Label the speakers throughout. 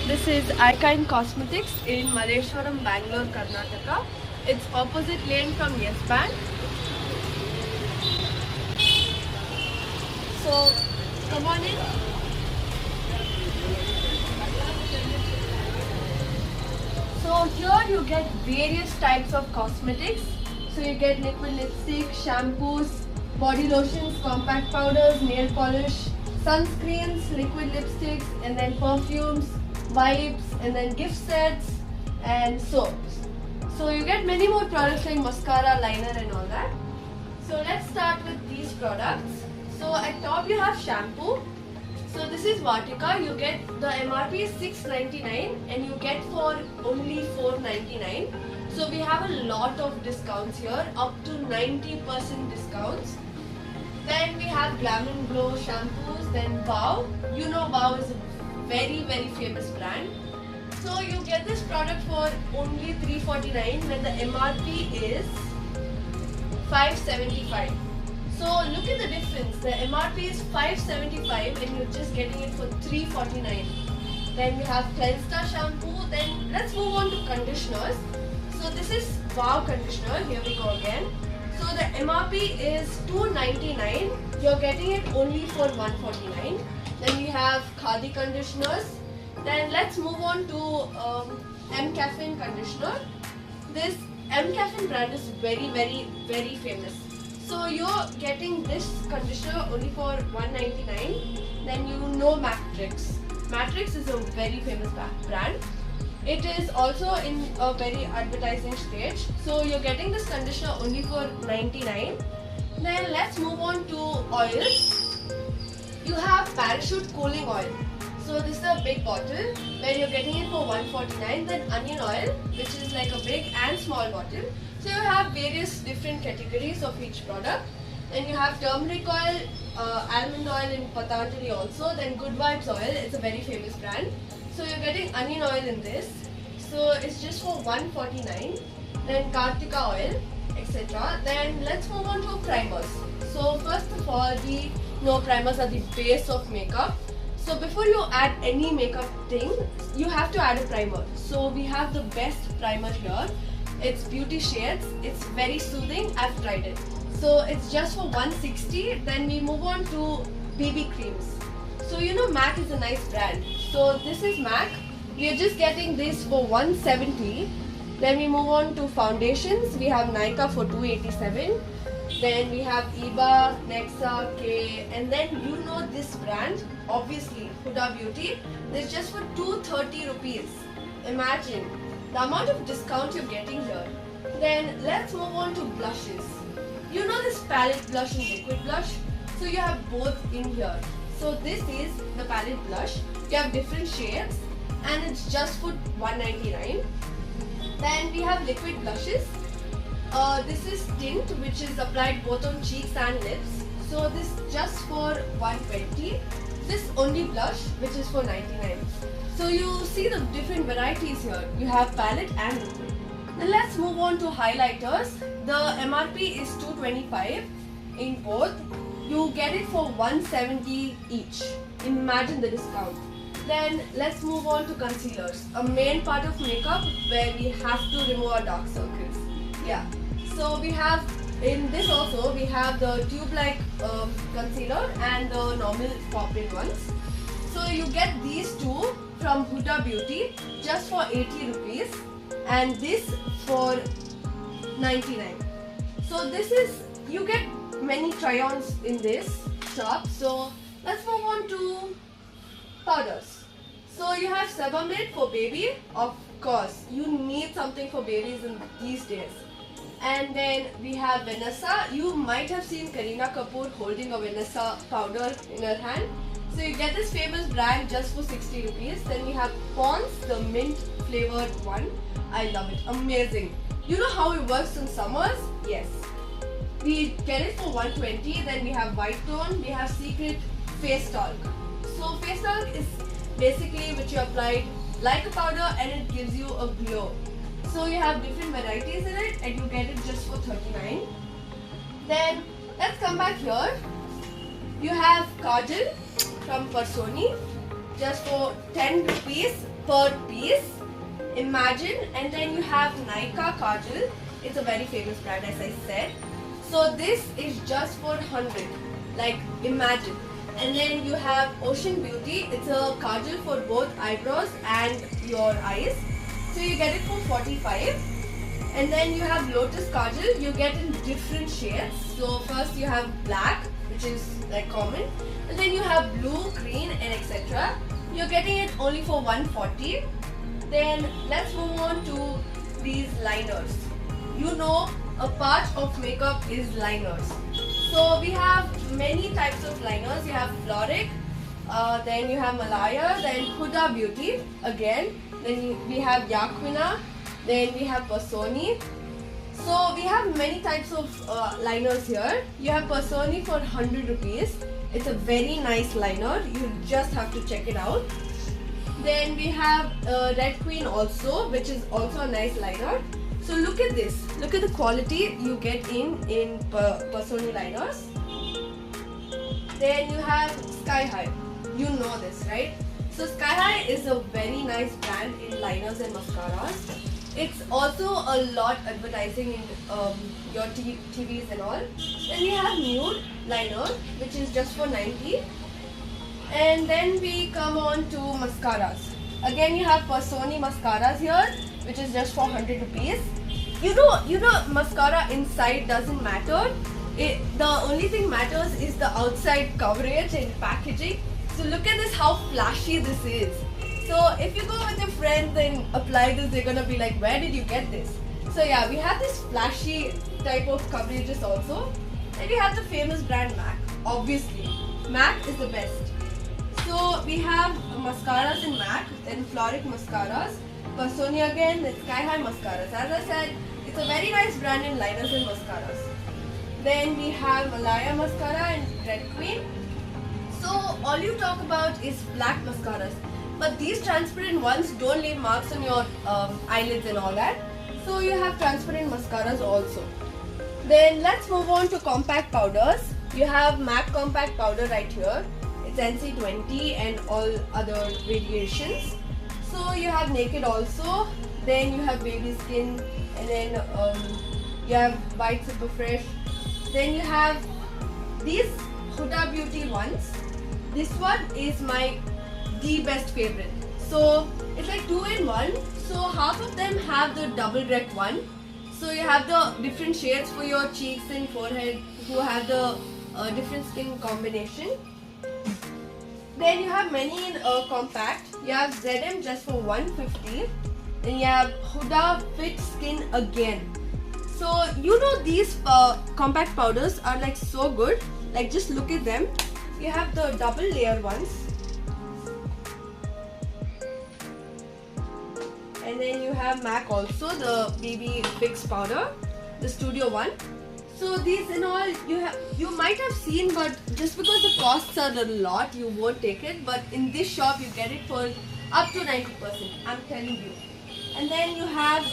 Speaker 1: This is Icon Cosmetics in Malleshwaram, Bangalore, Karnataka. It's opposite lane from Yes Bank. So, come on in. So here you get various types of cosmetics. So you get liquid lipstick, shampoos, body lotions, compact powders, nail polish, sunscreens, liquid lipsticks, and then perfumes, wipes, and then gift sets and soaps. So you get many more products like mascara, liner and all that. So let's start with these products. So at top you have shampoo. So this is Vatika. You get the MRP is $6.99 and you get for only $4.99. So we have a lot of discounts here, up to 90% discounts. Then we have Glam and Glow shampoos. Then Wow. You know Wow is a very famous brand. So you get this product for only $3.49 when the MRP is $5.75. So look at the difference. The MRP is $5.75 and you're just getting it for $3.49. Then we have Cleanstar shampoo. Then let's move on to conditioners. So this is Wow conditioner. Here we go again. So the MRP is $2.99. You're getting it only for $1.49. Then we have Khadi conditioners. Then let's move on to M Caffeine conditioner. This M Caffeine brand is very famous. So you're getting this conditioner only for $1.99. Then you know Matrix. Matrix is a very famous brand. It is also in a very advertising stage. So you're getting this conditioner only for $99. Then let's move on to oils. You have Parachute cooling oil. So this is a big bottle where you're getting it for $1.49. Then onion oil, which is like a big and small bottle. So you have various different categories of each product. Then you have turmeric oil, almond oil in Patanjali also. Then Good Vibes oil, it's a very famous brand. So you're getting onion oil in this. So it's just for $1.49. Then Kartika oil, etc. Then let's move on to primers. So first of all, we know primers are the base of makeup. So before you add any makeup thing, you have to add a primer. So we have the best primer here. It's Beauty Shades. It's very soothing. I've tried it. So it's just for $160. Then we move on to BB creams. So you know MAC is a nice brand. So this is MAC. We are just getting this for $170. Then we move on to foundations. We have Nykaa for $287. Then we have Eba, Nexa, K, and then you know this brand, obviously Huda Beauty. This just for $230 rupees. Imagine the amount of discount you're getting here. Then let's move on to blushes. You know this palette blush and liquid blush. So you have both in here. So this is the palette blush. You have different shades and it's just for $199. Then we have liquid blushes. This is tint which is applied both on cheeks and lips. So this just for $120. This only blush which is for $99. So you see the different varieties here. You have palette and liquid. Then let's move on to highlighters. The MRP is $225 in both. You get it for $170 each. Imagine the discount. Then let's move on to concealers. A main part of makeup where we have to remove our dark circles. Yeah. So we have in this also we have the tube-like concealer and the normal pop-in ones. So you get these two from Huda Beauty just for 80 rupees and this for 99. So this is, you get many try-ons in this shop. So let's move on to powders. So you have Sebamed for baby. Of course, you need something for babies in these days. And then we have Vanessa. You might have seen Kareena Kapoor holding a Vanessa powder in her hand. So you get this famous brand just for 60 rupees. Then we have Pond's, the mint flavored one. I love it. Amazing. You know how it works in summers? Yes. We get it for $120. Then we have White Tone. We have Secret Face Talc. So Face Talc is basically which you apply like a powder and it gives you a glow. So you have different varieties in it and you get it just for $39. Then let's come back here. You have Kajal from Personi just for 10 rupees. per piece. Imagine. And then you have Nykaa Kajal. It's a very famous brand, as I said. So this is just for 100. Like, imagine. And then you have Ocean Beauty. It's a kajal for both eyebrows and your eyes. So you get it for 45. And then you have Lotus Kajal. You get in different shades. So first you have black, which is like common. And then you have blue, green, and etc. You're getting it only for 140. Then let's move on to these liners. You know, a part of makeup is liners. So we have many types of liners. You have Floric, then you have Malaya, then Huda Beauty again. Then we have Yaquina, then we have Personi. So we have many types of liners here. You have Personi for 100 rupees. It's a very nice liner. You just have to check it out. Then we have Red Queen also, which is also a nice liner. So look at this. Look at the quality you get in Personi liners. Then you have Sky High. You know this, right? So Sky High is a very nice brand in liners and mascaras. It's also a lot advertising in your TVs and all. Then we have Nude liner, which is just for 90. And then we come on to mascaras. Again, you have Personi mascaras here, which is just for 100 rupees. You know, mascara inside doesn't matter. The only thing matters is the outside coverage and packaging. So look at this, how flashy this is. So if you go with your friends and apply this, they're gonna be like, where did you get this? So yeah, we have this flashy type of coverages also. And we have the famous brand MAC. Obviously, MAC is the best. So we have mascaras in MAC, then Floric mascaras, Personi again, then Sky High mascaras. As I said, it's a very nice brand in liners and mascaras. Then we have Malaya mascara and Red Queen. So all you talk about is black mascaras. But these transparent ones don't leave marks on your eyelids and all that. So you have transparent mascaras also. Then let's move on to compact powders. You have MAC compact powder right here. It's NC20 and all other variations. So you have Naked also. Then you have Baby Skin, and then you have White Super Fresh. Then you have these Huda Beauty ones. This one is the best favorite. So it's like 2 in 1. So half of them have the double direct one. So you have the different shades for your cheeks and forehead who have the different skin combination. Then you have many in compact. You have ZM just for 150. Then you have Huda Fit Skin again. So you know these compact powders are like so good. Like just look at them. You have the double layer ones. And then you have MAC also, the BB Fix powder, the Studio one. So these and all you might have seen, but just because the costs are a lot, you won't take it. But in this shop, you get it for up to 90%. I'm telling you. And then you have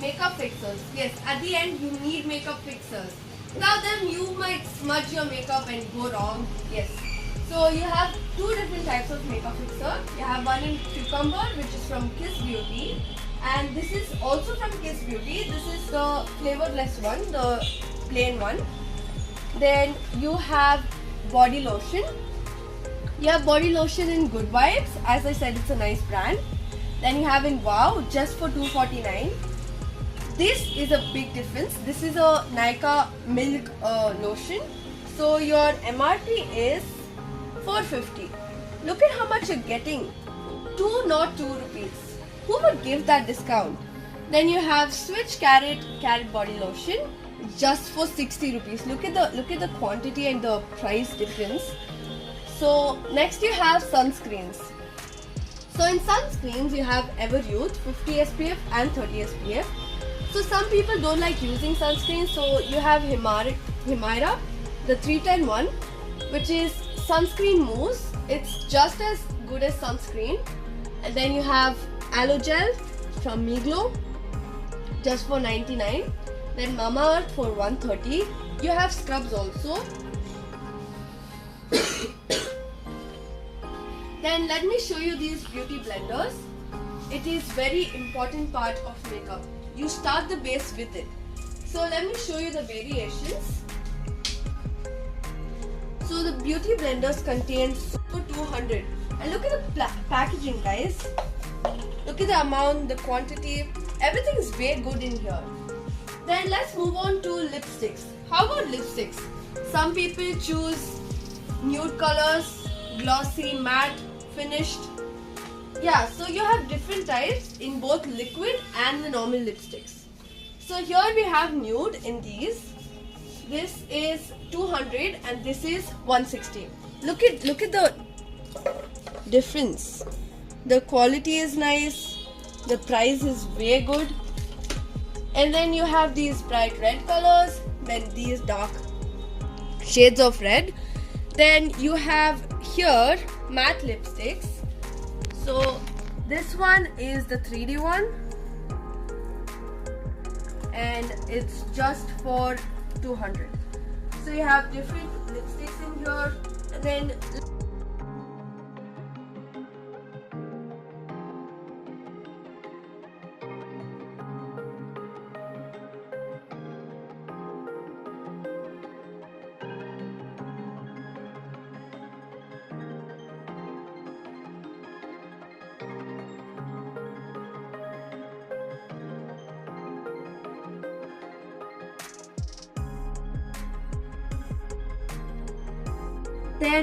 Speaker 1: makeup fixers. Yes, at the end you need makeup fixers. Without them, you might smudge your makeup and go wrong. Yes. So you have 2 different types of makeup fixer. You have one in Cucumber, which is from Kiss Beauty. And this is also from Kiss Beauty. This is the flavorless one, the plain one. Then you have body lotion. You have body lotion in Good Vibes. As I said, it's a nice brand. Then you have in Wow, just for 249. This is a big difference. This is a Nykaa Milk lotion. So your MRP is 450. Look at how much you're getting. 2, not 2 rupees. Who would give that discount? Then you have Switch Carrot body lotion just for 60 rupees. Look at the quantity and the price difference. So next you have sunscreens. So in sunscreens you have Everyuth 50 SPF and 30 SPF. So some people don't like using sunscreen, so you have Himaira, the 310 one, which is sunscreen mousse. It's just as good as sunscreen. And then you have Aloe Gel from Miglo, just for 99. Then Mamaearth for 130. You have scrubs also. Then let me show you these beauty blenders. It is very important part of makeup. You start the base with it. So let me show you the variations. So the beauty blenders contain 200. And look at the packaging, guys. Look at the amount, the quantity. Everything is way good in here. Then let's move on to lipsticks. How about lipsticks? Some people choose nude colors, glossy, matte, finished. Yeah, so you have different types in both liquid and the normal lipsticks. So here we have nude in these. This is 200 and this is 160. Look at the difference. The quality is nice. The price is way good. And then you have these bright red colors. Then these dark shades of red. Then you have here matte lipsticks. So this one is the 3D one and it's just for 200. So you have different lipsticks in here, and then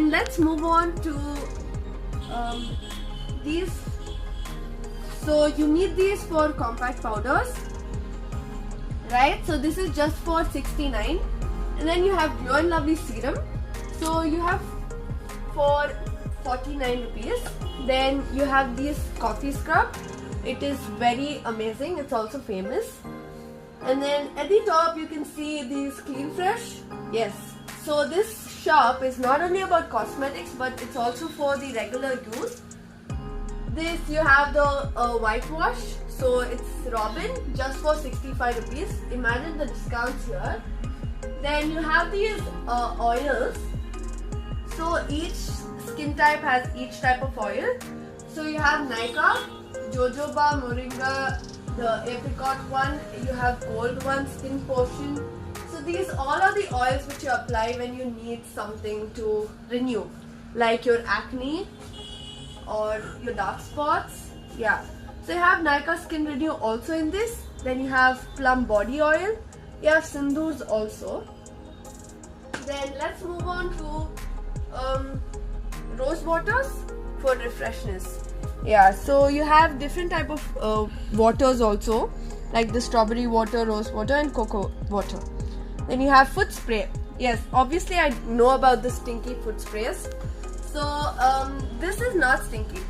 Speaker 1: let's move on to these. So you need these for compact powders, right? So this is just for 69. And then you have Glow and Lovely serum. So you have for 49 rupees. Then you have this coffee scrub. It is very amazing. It's also famous. And then at the top you can see these Clean Fresh. Yes. So this shop is not only about cosmetics, but it's also for the regular use. This you have the whitewash. So it's Robin just for 65 rupees. Imagine the discounts here. Then you have these oils. So each skin type has each type of oil. So you have Nykaa, Jojoba, Moringa, the apricot one. You have gold one, Skin Potion. So these all are the oils which you apply when you need something to renew, like your acne or your dark spots. Yeah. So you have Nykaa Skin Renew also in this. Then you have Plum Body Oil. You have Sindhur's also. Then let's move on to rose waters for refreshness. Yeah, so you have different type of waters also, like the strawberry water, rose water and cocoa water. Then you have foot spray. Yes, obviously I know about the stinky foot sprays. So this is not stinky.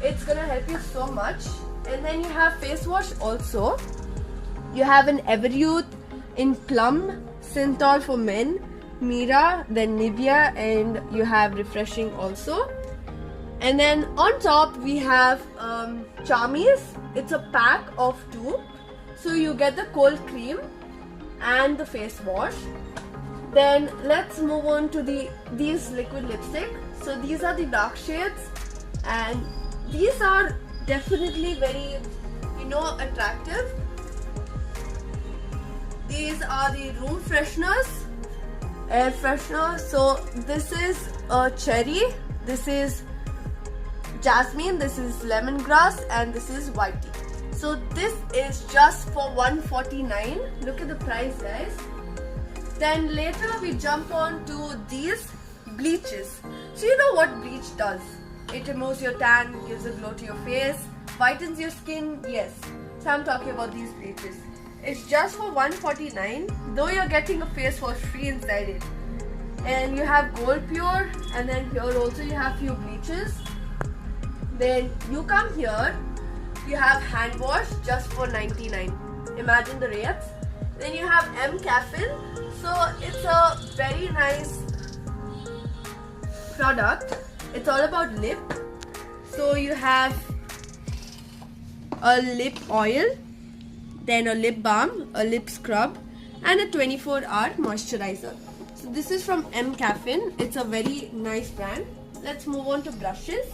Speaker 1: It's gonna help you so much. And then you have face wash also. You have an Everyuth in Plum, Synthol for men, Mira, then Nivea, and you have refreshing also. And then on top we have Charmies. It's a pack of 2. So you get the cold cream and the face wash. Then let's move on to these liquid lipstick. So these are the dark shades and these are definitely very, attractive. These are the room fresheners, air freshener. So this is cherry, this is jasmine, this is lemongrass, and this is white tea. So this is just for 149. Look at the price, guys. Then later we jump on to these bleaches. So you know what bleach does? It removes your tan, gives a glow to your face, whitens your skin. Yes, so I'm talking about these bleaches. It's just for 149, though you're getting a face wash free inside it. And you have Gold Pure, and then here also you have few bleaches. Then you come here, you have hand wash just for 99. Imagine the rates. Then you have M Caffeine. So it's a very nice product. It's all about lip. So you have a lip oil, then a lip balm, a lip scrub, and a 24-hour moisturizer. So this is from M Caffeine. It's a very nice brand. Let's move on to brushes.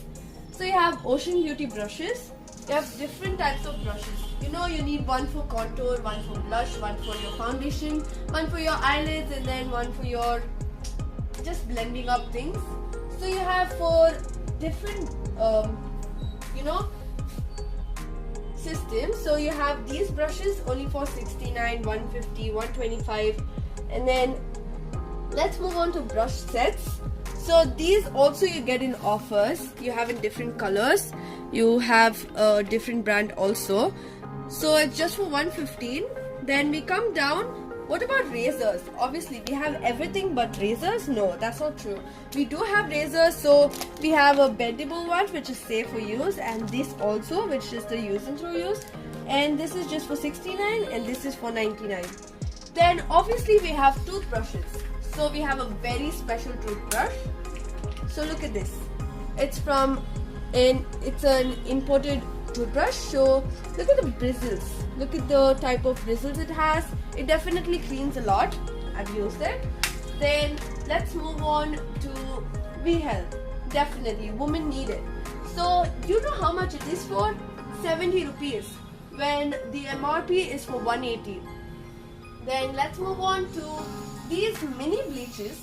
Speaker 1: So you have Ocean Beauty brushes. You have different types of brushes. You know, you need one for contour, one for blush, one for your foundation, one for your eyelids, and then one for your just blending up things. So you have for different systems. So you have these brushes only for 69, 150, 125, and then let's move on to brush sets. So these also you get in offers. You have in different colors. You have a different brand also. So it's just for 115. Then we come down. What about razors? Obviously we have everything but razors. No, that's not true. We do have razors. So we have a bendable one which is safe for use, and this also which is the use and throw use. And this is just for 69 and this is for 99. Then obviously we have toothbrushes. So we have a very special toothbrush. So look at this. It's an imported toothbrush. So look at the bristles. Look at the type of bristles it has. It definitely cleans a lot. I've used it. Then let's move on to V-Health. Definitely, women need it. So do you know how much it is for? 70 rupees when the MRP is for 180. Then let's move on to these mini bleaches.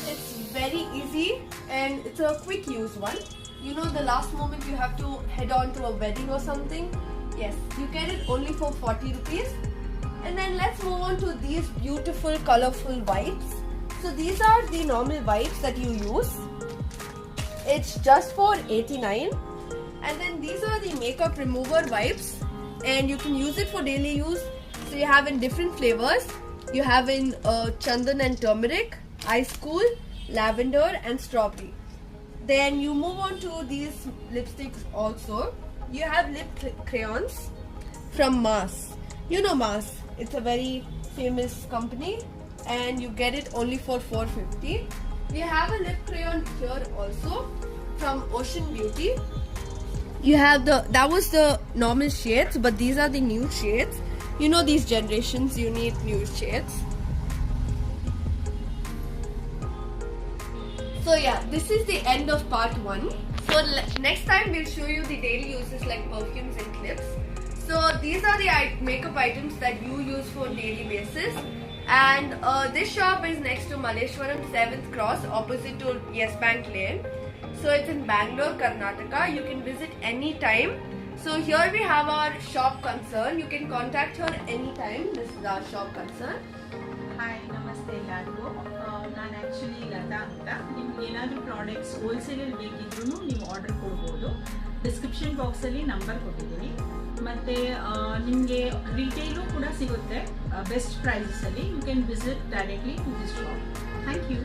Speaker 1: It's very easy and it's a quick use one. You know, the last moment you have to head on to a wedding or something. Yes, you get it only for 40 rupees. And then let's move on to these beautiful colorful wipes. So these are the normal wipes that you use. It's just for 89. And then these are the makeup remover wipes, and you can use it for daily use. So you have in different flavors. You have in chandan and turmeric, ice cool, lavender and strawberry. Then you move on to these lipsticks also. You have lip crayons from Mars. You know Mars, it's a very famous company and you get it only for 450. We have a lip crayon here also from Ocean Beauty. You have that was the normal shades, but these are the new shades. You know, these generations, you need new shades. So yeah, this is the end of part 1. So next time we'll show you the daily uses like perfumes and clips. So these are the makeup items that you use for daily basis. And this shop is next to Malleshwaram 7th Cross, opposite to Yes Bank Lane. So it's in Bangalore, Karnataka. You can visit anytime. So here we have our shop concern. You can contact her anytime. This is our shop concern.
Speaker 2: Hi, namaste ಎಲ್ಲರಿಗೂ. ನಾನು actually Lata ಅಂತ. ನಿಮ್ಗೆ ಏನಾದರೂ products ಹೋಲ್ಸೇಲಲ್ಲಿ ಬೇಕಿದ್ರೂ ನೀವು order ಕೊಡ್ಬೋದು. Description ಬಾಕ್ಸಲ್ಲಿ number ಕೊಟ್ಟಿದ್ದೀನಿ. ಮತ್ತು ನಿಮಗೆ ರಿಟೇಲು ಕೂಡ ಸಿಗುತ್ತೆ ಬೆಸ್ಟ್ ಪ್ರೈಸಸಲ್ಲಿ. You can visit directly to this shop. Thank you.